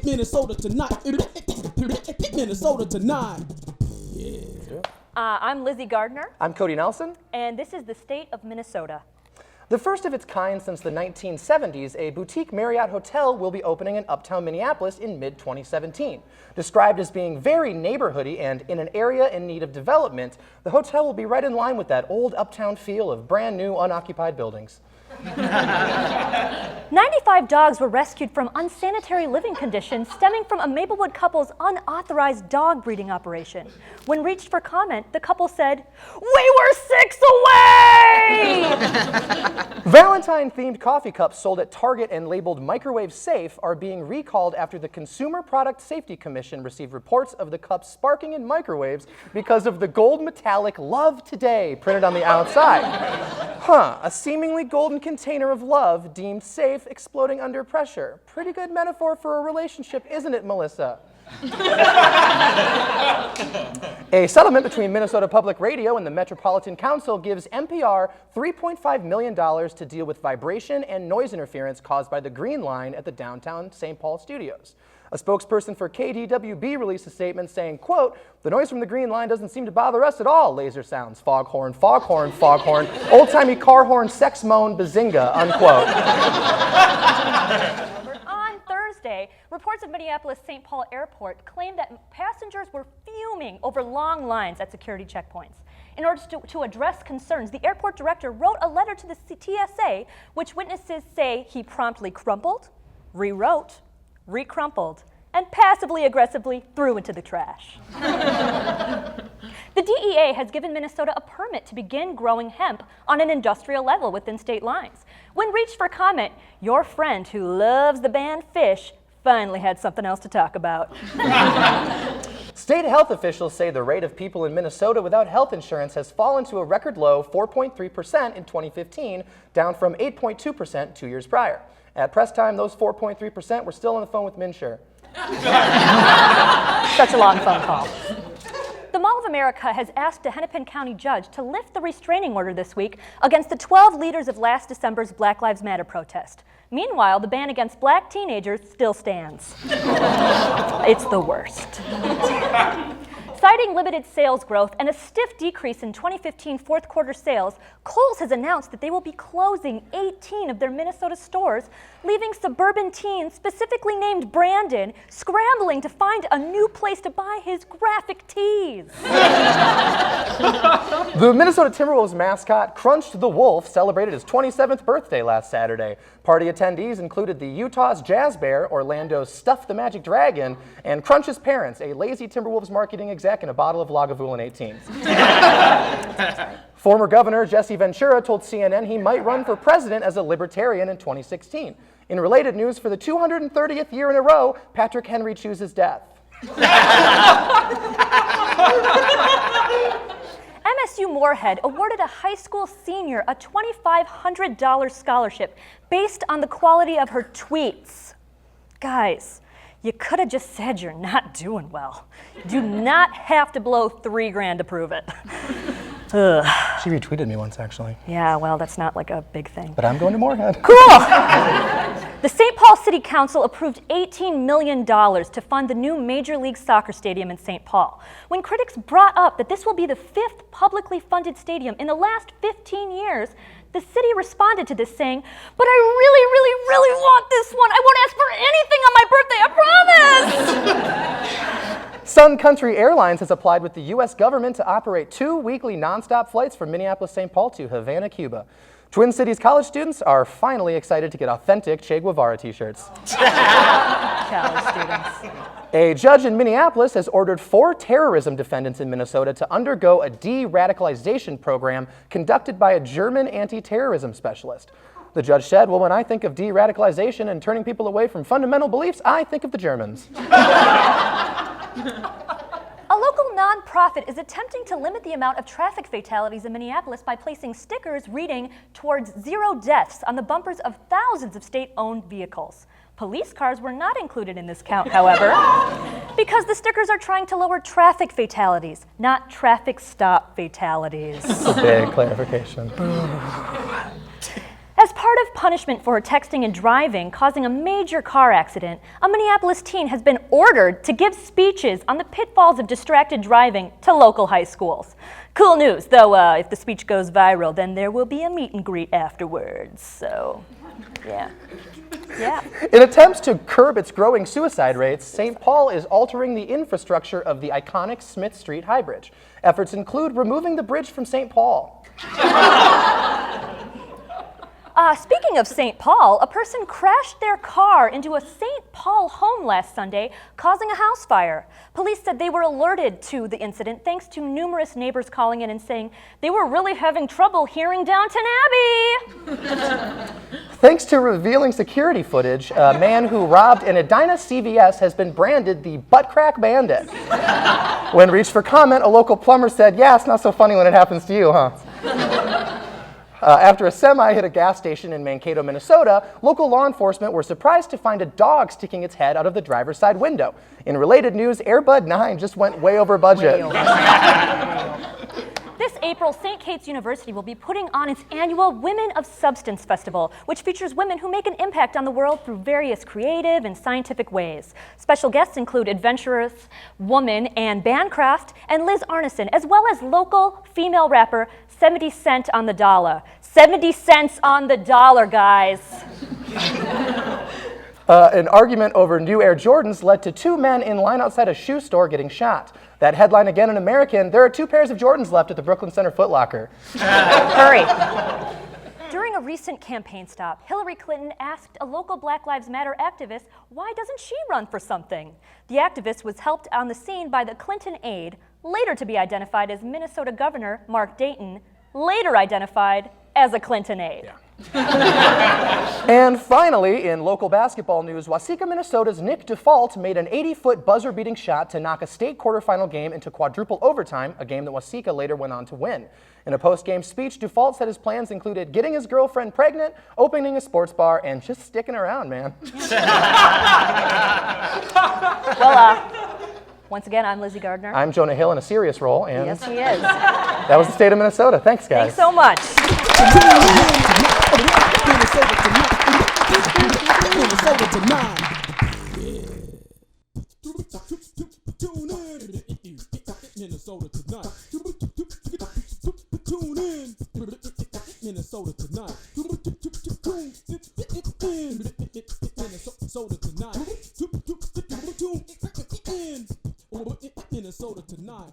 Minnesota tonight. Minnesota tonight. Yeah. I'm Lizzie Gardner. I'm Cody Nelson. And this is the state of Minnesota. The first of its kind since the 1970s, a boutique Marriott hotel will be opening in uptown Minneapolis in mid-2017. Described as being very neighborhoody and in an area in need of development, the hotel will be right in line with that old uptown feel of brand new unoccupied buildings. 95 dogs were rescued from unsanitary living conditions stemming from a Maplewood couple's unauthorized dog breeding operation. When reached for comment, the couple said, "We were 6 away!" Valentine-themed coffee cups sold at Target and labeled microwave safe are being recalled after the Consumer Product Safety Commission received reports of the cups sparking in microwaves because of the gold metallic "Love Today" printed on the outside. A seemingly golden container of love deemed safe exploding under pressure. Pretty good metaphor for a relationship, isn't it, Melissa? A settlement between Minnesota Public Radio and the Metropolitan Council gives NPR $3.5 million to deal with vibration and noise interference caused by the Green Line at the downtown St. Paul studios. A spokesperson for KDWB released a statement saying, quote, "The noise from the Green Line doesn't seem to bother us at all. Laser sounds, foghorn, foghorn, foghorn, old-timey car horn, sex moan, bazinga," unquote. On Thursday, reports of Minneapolis-St. Paul Airport claimed that passengers were fuming over long lines at security checkpoints. In order to address concerns, the airport director wrote a letter to the TSA, which witnesses say he promptly crumpled, rewrote, recrumpled, and passively-aggressively threw into the trash. The DEA has given Minnesota a permit to begin growing hemp on an industrial level within state lines. When reached for comment, your friend who loves the band Phish finally had something else to talk about. State health officials say the rate of people in Minnesota without health insurance has fallen to a record low 4.3% in 2015, down from 8.2% 2 years prior. At press time, those 4.3% were still on the phone with Minsher. Such a long phone call. The Mall of America has asked a Hennepin County judge to lift the restraining order this week against the 12 leaders of last December's Black Lives Matter protest. Meanwhile, the ban against black teenagers still stands. It's the worst. Citing limited sales growth and a stiff decrease in 2015 fourth quarter sales, Kohl's has announced that they will be closing 18 of their Minnesota stores, leaving suburban teens, specifically named Brandon, scrambling to find a new place to buy his graphic tees. The Minnesota Timberwolves mascot, Crunch the Wolf, celebrated his 27th birthday last Saturday. Party attendees included the Utah's Jazz Bear, Orlando's Stuff the Magic Dragon, and Crunch's parents, a lazy Timberwolves marketing exec and a bottle of Lagavulin 18s. Former Governor Jesse Ventura told CNN he might run for president as a libertarian in 2016. In related news, for the 230th year in a row, Patrick Henry chooses death. MSU Moorhead awarded a high school senior a $2,500 scholarship based on the quality of her tweets. Guys, you could have just said you're not doing well. You do not have to blow $3,000 to prove it. Ugh. She retweeted me once, actually. Yeah, well, that's not like a big thing. But I'm going to Moorhead. Cool! The St. Paul City Council approved $18 million to fund the new Major League Soccer stadium in St. Paul. When critics brought up that this will be the 5th publicly funded stadium in the last 15 years, the city responded to this saying, "But I really, really, really want this one. I won't ask for anything on my birthday, I promise!" Sun Country Airlines has applied with the U.S. government to operate 2 weekly nonstop flights from Minneapolis-St. Paul to Havana, Cuba. Twin Cities college students are finally excited to get authentic Che Guevara t-shirts. College students. A judge in Minneapolis has ordered 4 terrorism defendants in Minnesota to undergo a de-radicalization program conducted by a German anti-terrorism specialist. The judge said, "Well, when I think of de-radicalization and turning people away from fundamental beliefs, I think of the Germans." A local nonprofit is attempting to limit the amount of traffic fatalities in Minneapolis by placing stickers reading "Towards Zero Deaths" on the bumpers of thousands of state-owned vehicles. Police cars were not included in this count, however, because the stickers are trying to lower traffic fatalities, not traffic stop fatalities. Big clarification. As part of punishment for her texting and driving, causing a major car accident, a Minneapolis teen has been ordered to give speeches on the pitfalls of distracted driving to local high schools. Cool news, though, if the speech goes viral, then there will be a meet and greet afterwards. So, yeah. In attempts to curb its growing suicide rates, St. Paul is altering the infrastructure of the iconic Smith Street High Bridge. Efforts include removing the bridge from St. Paul. Speaking of St. Paul, a person crashed their car into a St. Paul home last Sunday, causing a house fire. Police said they were alerted to the incident thanks to numerous neighbors calling in and saying they were really having trouble hearing Downton Abbey. Thanks to revealing security footage, a man who robbed an Edina CVS has been branded the Butt Crack Bandit. When reached for comment, a local plumber said, "Yeah, it's not so funny when it happens to you, huh?" After a semi hit a gas station in Mankato, Minnesota, local law enforcement were surprised to find a dog sticking its head out of the driver's side window. In related news, Air Bud 9 just went way over budget. This April, St. Kate's University will be putting on its annual Women of Substance Festival, which features women who make an impact on the world through various creative and scientific ways. Special guests include adventurous woman Anne Bancroft and Liz Arneson, as well as local female rapper 70 Cent on the Dollar. 70 cents on the dollar, guys. An argument over new Air Jordans led to two men in line outside a shoe store getting shot. That headline again in American, there are 2 pairs of Jordans left at the Brooklyn Center Foot Locker. Hurry. During a recent campaign stop, Hillary Clinton asked a local Black Lives Matter activist why doesn't she run for something. The activist was helped on the scene by the Clinton aide, later to be identified as Minnesota Governor Mark Dayton, later identified as a Clinton aide. Yeah. And finally, in local basketball news, Waseca, Minnesota's Nick DeFault made an 80-foot buzzer-beating shot to knock a state quarterfinal game into quadruple overtime, a game that Waseca later went on to win. In a post-game speech, DeFault said his plans included getting his girlfriend pregnant, opening a sports bar, and just sticking around, man. Well, once again, I'm Lizzie Gardner. I'm Jonah Hill in a serious role, and Yes, he is. that was the state of Minnesota. Thanks, guys. Thanks so much. Minnesota tonight. Tune in. Minnesota tonight. Tune in. Minnesota tonight. Minnesota tonight. Minnesota tonight.